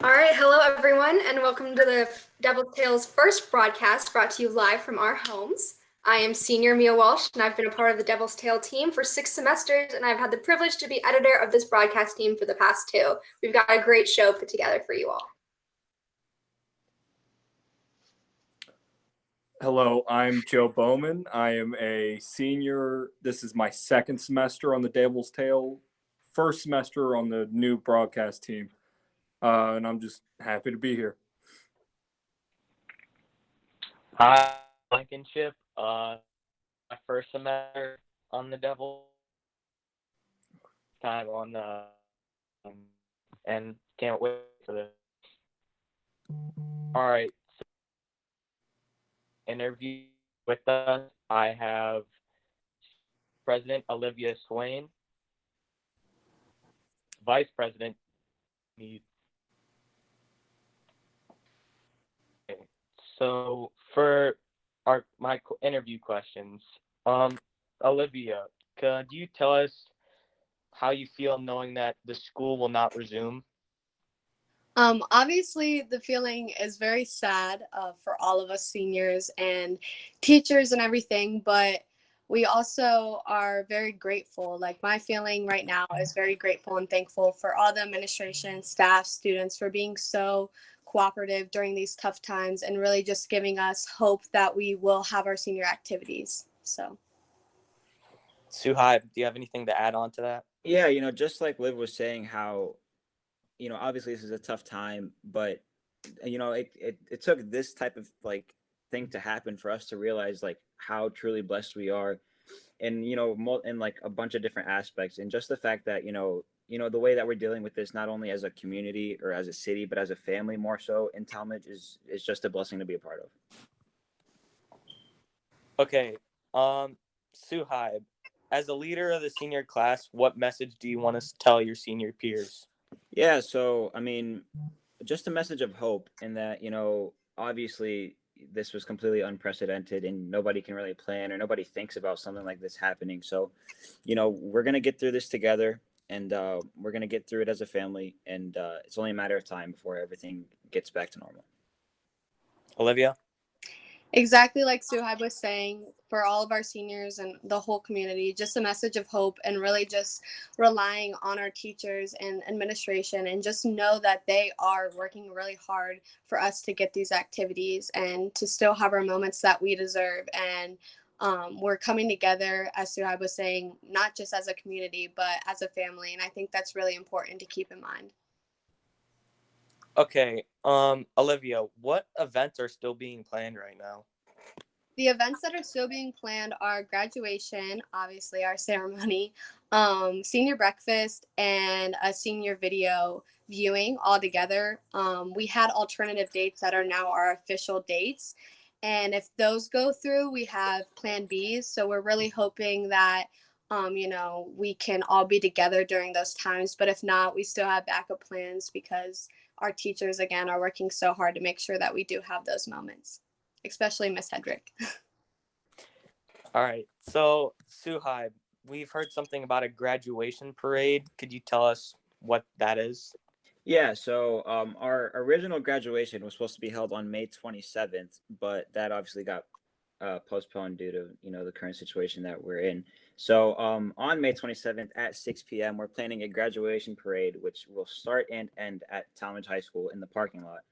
All right, hello everyone, and welcome to the Devil's Tales first broadcast brought to you live from our homes. I am senior Mia Walsh, and I've been a part of the Devil's Tale team for 6 semesters, and I've had the privilege to be editor of this broadcast team for the past 2. We've got a great show put together for you all. Hello, I'm Joe Bowman. I am a senior. This is my second semester on the Devil's Tale, first semester on the new broadcast team. And I'm just happy to be here. Hi, Blankenship. My first semester on the Devil time on the and can't wait for this. All right, so interview with us. I have President Olivia Swain, Vice President. So for my interview questions, Olivia, could you tell us how you feel knowing that the school will not resume? Obviously, the feeling is very sad for all of us seniors and teachers and everything, but we also are very grateful. Like, my feeling right now is very grateful and thankful for all the administration, staff, students for being so cooperative during these tough times and really just giving us hope that we will have our senior activities. So, Suhaib, do you have anything to add on to that? Yeah, just like Liv was saying, how, obviously this is a tough time, but it took this type of thing to happen for us to realize how truly blessed we are, and in like a bunch of different aspects, and just the fact that the way that we're dealing with this, not only as a community or as a city, but as a family more so in Talmadge, is just a blessing to be a part of. Okay, Suhaib, as a leader of the senior class, what message do you want to tell your senior peers? Yeah, so I mean, just a message of hope, in that obviously this was completely unprecedented, and nobody can really plan, or nobody thinks about something like this happening. So we're gonna get through this together, and we're gonna get through it as a family, and it's only a matter of time before everything gets back to normal. Olivia? exactly like Suhaib was saying, for all of our seniors and the whole community, just a message of hope and really just relying on our teachers and administration, and just know that they are working really hard for us to get these activities and to still have our moments that we deserve. And we're coming together, as Suhaib was saying, not just as a community, but as a family. And I think that's really important to keep in mind. Okay, Olivia, what events are still being planned right now? The events that are still being planned are graduation, obviously our ceremony, senior breakfast, and a senior video viewing all together. We had alternative dates that are now our official dates. And if those go through, we have plan Bs. So we're really hoping that, we can all be together during those times. But if not, we still have backup plans, because our teachers, again, are working so hard to make sure that we do have those moments, especially Miss Hedrick. All right, so Suhaib, we've heard something about a graduation parade. Could you tell us what that is? Yeah, so our original graduation was supposed to be held on May 27th, but that obviously got postponed due to the current situation that we're in. So on May 27th at 6 p.m., we're planning a graduation parade, which will start and end at Talmadge High School in the parking lot.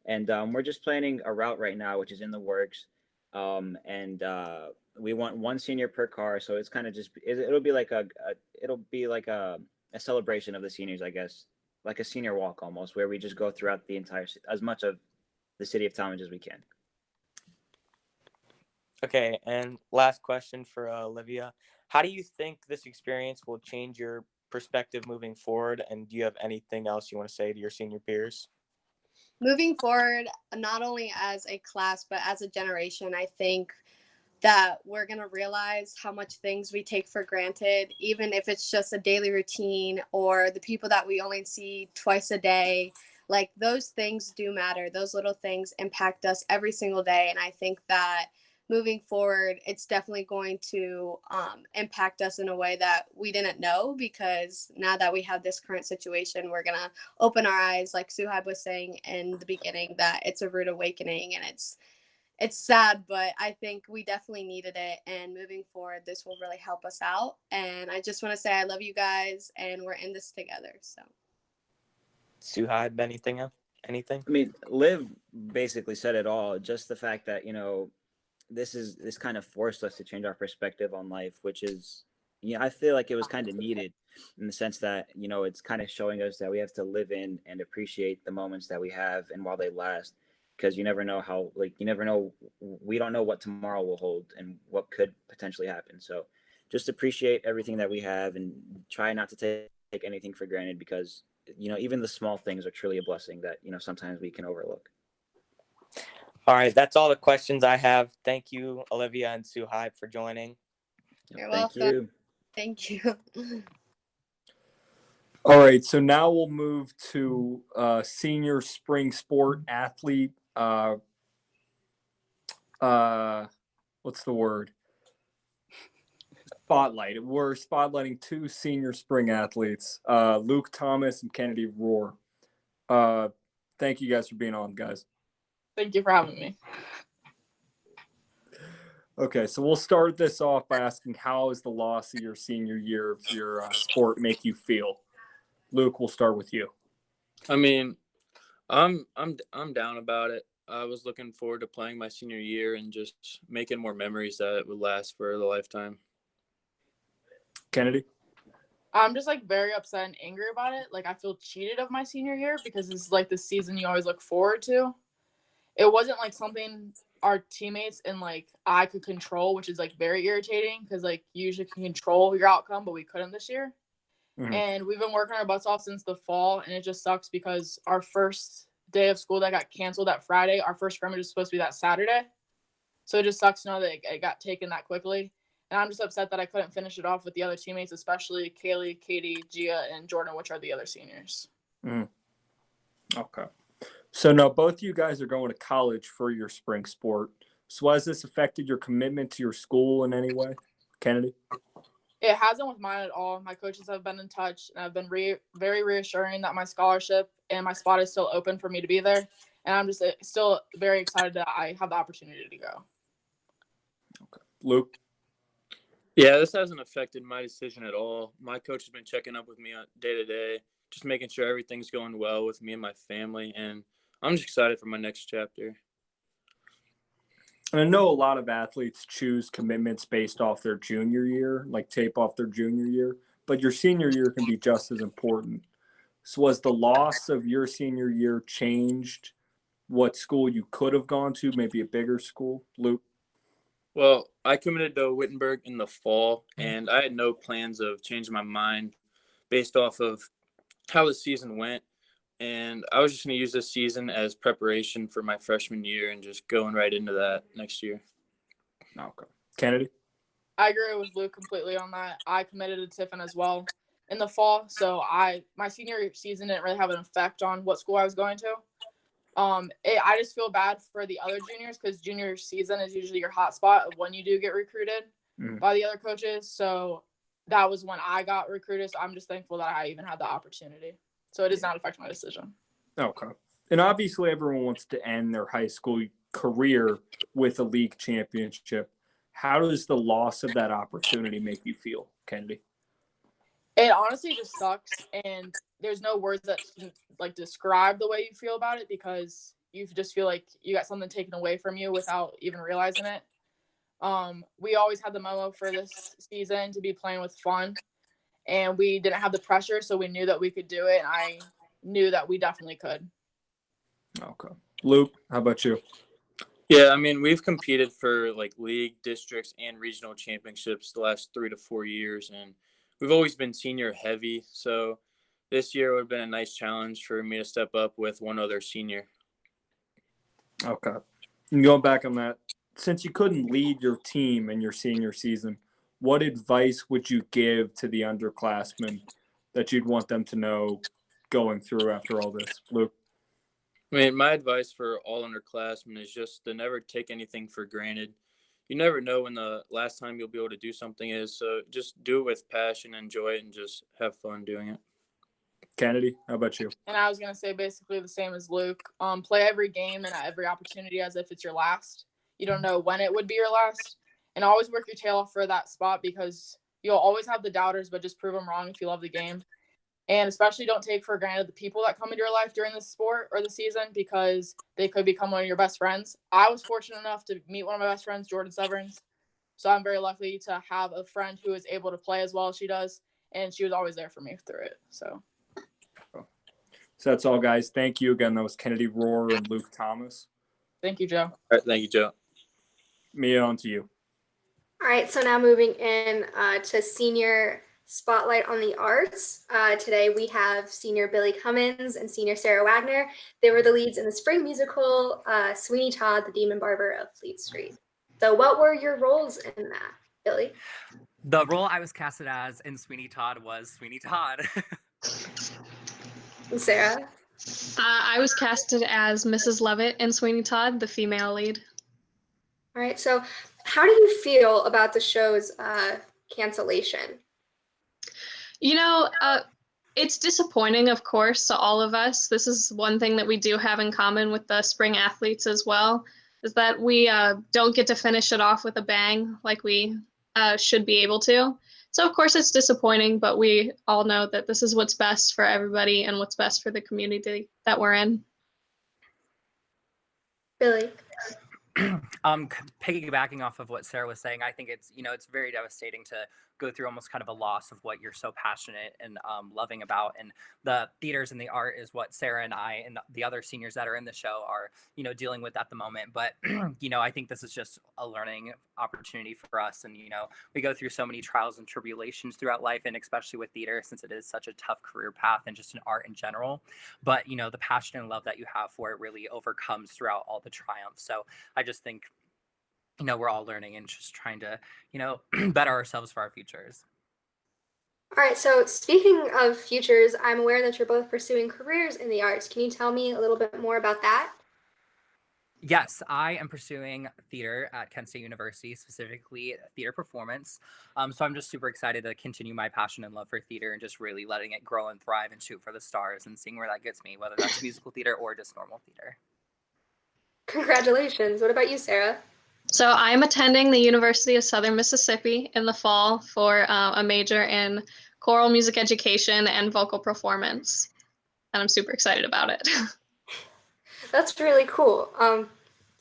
And we're just planning a route right now, which is in the works. And we want one senior per car, so it's kind of just it'll be like a celebration of the seniors, I guess, like a senior walk almost, where we just go throughout the entire as much of the city of Talmadge as we can. Okay, and last question for Olivia. How do you think this experience will change your perspective moving forward? And do you have anything else you want to say to your senior peers? Moving forward, not only as a class, but as a generation, I think that we're going to realize how much things we take for granted, even if it's just a daily routine or the people that we only see twice a day. Like, those things do matter. Those little things impact us every single day. And I think that moving forward, it's definitely going to impact us in a way that we didn't know, because now that we have this current situation, we're going to open our eyes, like Suhaib was saying in the beginning, that it's a rude awakening, and it's sad, but I think we definitely needed it. And moving forward, this will really help us out. And I just want to say I love you guys, and we're in this together. So, Suhaib, anything else? Anything? I mean, Liv basically said it all. Just the fact that, this kind of forced us to change our perspective on life, which is, I feel like it was kind of needed, in the sense that, it's kind of showing us that we have to live in and appreciate the moments that we have, and while they last, because you never know we don't know what tomorrow will hold and what could potentially happen. So just appreciate everything that we have, and try not to take anything for granted, because, even the small things are truly a blessing that, sometimes we can overlook. All right, that's all the questions I have. Thank you, Olivia and Suhaib, for joining. you're Thank welcome. you. Thank you. All right, so now we'll move to senior spring sport athlete. What's the word? Spotlight. We're spotlighting two senior spring athletes, Luke Thomas and Kennedy Rohr. Thank you guys for being on, guys. Thank you for having me. Okay, so we'll start this off by asking, how has the loss of your senior year of your sport make you feel? Luke, we'll start with you. I mean, I'm down about it. I was looking forward to playing my senior year and just making more memories that would last for the lifetime. Kennedy? I'm just very upset and angry about it. I feel cheated of my senior year, because it's the season you always look forward to. It wasn't something our teammates and I could control, which is very irritating, because you usually can control your outcome, but we couldn't this year. Mhm. And we've been working our butts off since the fall, and it just sucks because our first day of school that got canceled that Friday, our first scrimmage is supposed to be that Saturday. So it just sucks to know that it got taken that quickly. And I'm just upset that I couldn't finish it off with the other teammates, especially Kaylee, Katie, Gia, and Jordan, which are the other seniors. Okay. So now both of you guys are going to college for your spring sport. So has this affected your commitment to your school in any way? Kennedy? It hasn't with mine at all. My coaches have been in touch, and have been very reassuring that my scholarship and my spot is still open for me to be there. And I'm just still very excited that I have the opportunity to go. Okay. Luke? Yeah, this hasn't affected my decision at all. My coach has been checking up with me day to day, just making sure everything's going well with me and my family, and I'm just excited for my next chapter. And I know a lot of athletes choose commitments based off their junior year, tape off their junior year, but your senior year can be just as important. So has the loss of your senior year changed what school you could have gone to, maybe a bigger school? Luke? Well, I committed to Wittenberg in the fall, and I had no plans of changing my mind based off of how the season went. And I was just going to use this season as preparation for my freshman year and just going right into that next year. Okay. Kennedy? I agree with Luke completely on that. I committed to Tiffin as well in the fall, so my senior season didn't really have an effect on what school I was going to. I just feel bad for the other juniors, because junior season is usually your hot spot of when you do get recruited by the other coaches. So that was when I got recruited. So I'm just thankful that I even had the opportunity. So it does not affect my decision. Okay. And obviously everyone wants to end their high school career with a league championship. How does the loss of that opportunity make you feel, Kennedy? It honestly just sucks, and there's no words that can describe the way you feel about it, because you just feel like you got something taken away from you without even realizing it. We always had the memo for this season to be playing with fun, and we didn't have the pressure, so we knew that we could do it, and I knew that we definitely could. Okay. Luke, how about you? Yeah, I mean, we've competed for league, districts, and regional championships the last 3 to 4 years, and we've always been senior heavy. So this year would have been a nice challenge for me to step up with one other senior. Okay. And going back on that, since you couldn't lead your team in your senior season, what advice would you give to the underclassmen that you'd want them to know going through after all this, Luke? I mean, my advice for all underclassmen is just to never take anything for granted. you never know when the last time you'll be able to do something is. So just do it with passion, enjoy it, and just have fun doing it. Kennedy, how about you? And I was gonna say basically the same as Luke. Play every game and every opportunity as if it's your last. You don't know when it would be your last, and always work your tail off for that spot because you'll always have the doubters, but just prove them wrong if you love the game. And especially don't take for granted the people that come into your life during the sport or the season because they could become one of your best friends. I was fortunate enough to meet one of my best friends, Jordan Severance. So I'm very lucky to have a friend who is able to play as well as she does, and she was always there for me through it. So that's all, guys. Thank you again. That was Kennedy Rohr and Luke Thomas. thank you, Joe. All right, thank you, Joe. Mia, on to you. All right, so now moving in to senior spotlight on the arts. Today we have senior Billy Cummins and senior Sarah Wagner. They were the leads in the spring musical, Sweeney Todd, the Demon Barber of Fleet Street. So what were your roles in that, Billy? The role I was casted as in Sweeney Todd was Sweeney Todd. And Sarah? I was casted as Mrs. Lovett in Sweeney Todd, the female lead. All right, so how do you feel about the show's cancellation? You know, it's disappointing, of course, to all of us. This is one thing that we do have in common with the spring athletes as well, is that we don't get to finish it off with a bang like we should be able to. So, of course, it's disappointing, but we all know that this is what's best for everybody and what's best for the community that we're in. Billy? Piggybacking off of what Sarah was saying, I think it's very devastating to go through almost kind of a loss of what you're so passionate and loving about. And the theaters and the art is what Sarah and I and the other seniors that are in the show are, dealing with at the moment. But, I think this is just a learning opportunity for us. And, we go through so many trials and tribulations throughout life, and especially with theater, since it is such a tough career path and just in art in general. But, the passion and love that you have for it really overcomes throughout all the triumphs. So I just think, we're all learning and just trying to, better ourselves for our futures. All right, so speaking of futures, I'm aware that you're both pursuing careers in the arts. Can you tell me a little bit more about that? Yes, I am pursuing theater at Kent State University, specifically theater performance. So I'm just super excited to continue my passion and love for theater and just really letting it grow and thrive and shoot for the stars and seeing where that gets me, whether that's musical theater or just normal theater. Congratulations. What about you, Sarah? So I'm attending the University of Southern Mississippi in the fall for a major in choral music education and vocal performance. And I'm super excited about it. That's really cool.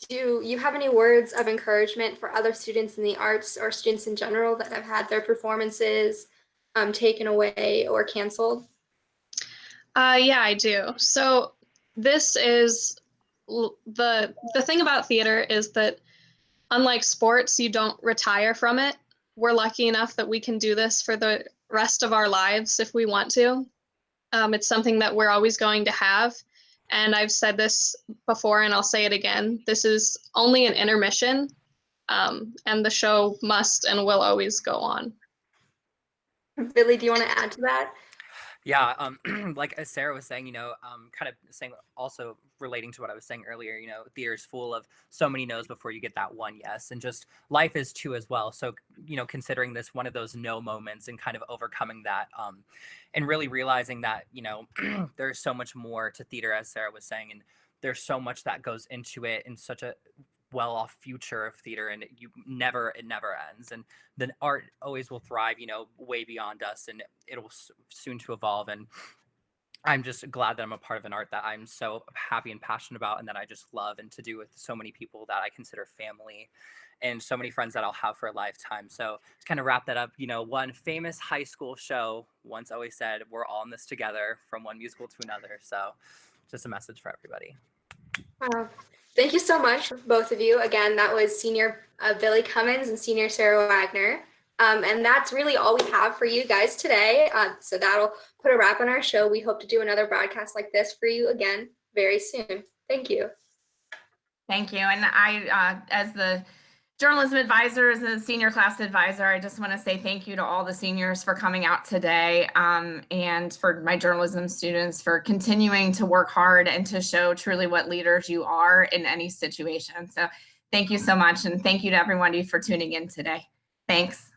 Do you have any words of encouragement for other students in the arts or students in general that have had their performances taken away or canceled? Yeah, I do. So this is the thing about theater is that unlike sports, you don't retire from it. We're lucky enough that we can do this for the rest of our lives if we want to. It's something that we're always going to have. And I've said this before and I'll say it again. This is only an intermission, and the show must and will always go on. Billy, do you want to add to that? Yeah, like as Sarah was saying, kind of saying also relating to what I was saying earlier, theater is full of so many no's before you get that one yes, and just life is too as well. So, considering this one of those no moments and kind of overcoming that, and really realizing that, there's so much more to theater, as Sarah was saying, and there's so much that goes into it in such a well-off future of theater, and it never ends, and the art always will thrive, way beyond us, and it'll soon to evolve. And I'm just glad that I'm a part of an art that I'm so happy and passionate about, and that I just love, and to do with so many people that I consider family, and so many friends that I'll have for a lifetime. So to kind of wrap that up, one famous high school show once always said, we're all in this together, from one musical to another. So just a message for everybody. Wow. Thank you so much, both of you. Again, that was senior Billy Cummins and senior Sarah Wagner. And that's really all we have for you guys today. So that'll put a wrap on our show. We hope to do another broadcast like this for you again very soon. Thank you. Thank you. And I, as the journalism advisor, as a senior class advisor, I just want to say thank you to all the seniors for coming out today, and for my journalism students for continuing to work hard and to show truly what leaders you are in any situation. So Thank you so much. And thank you to everybody for tuning in today. Thanks.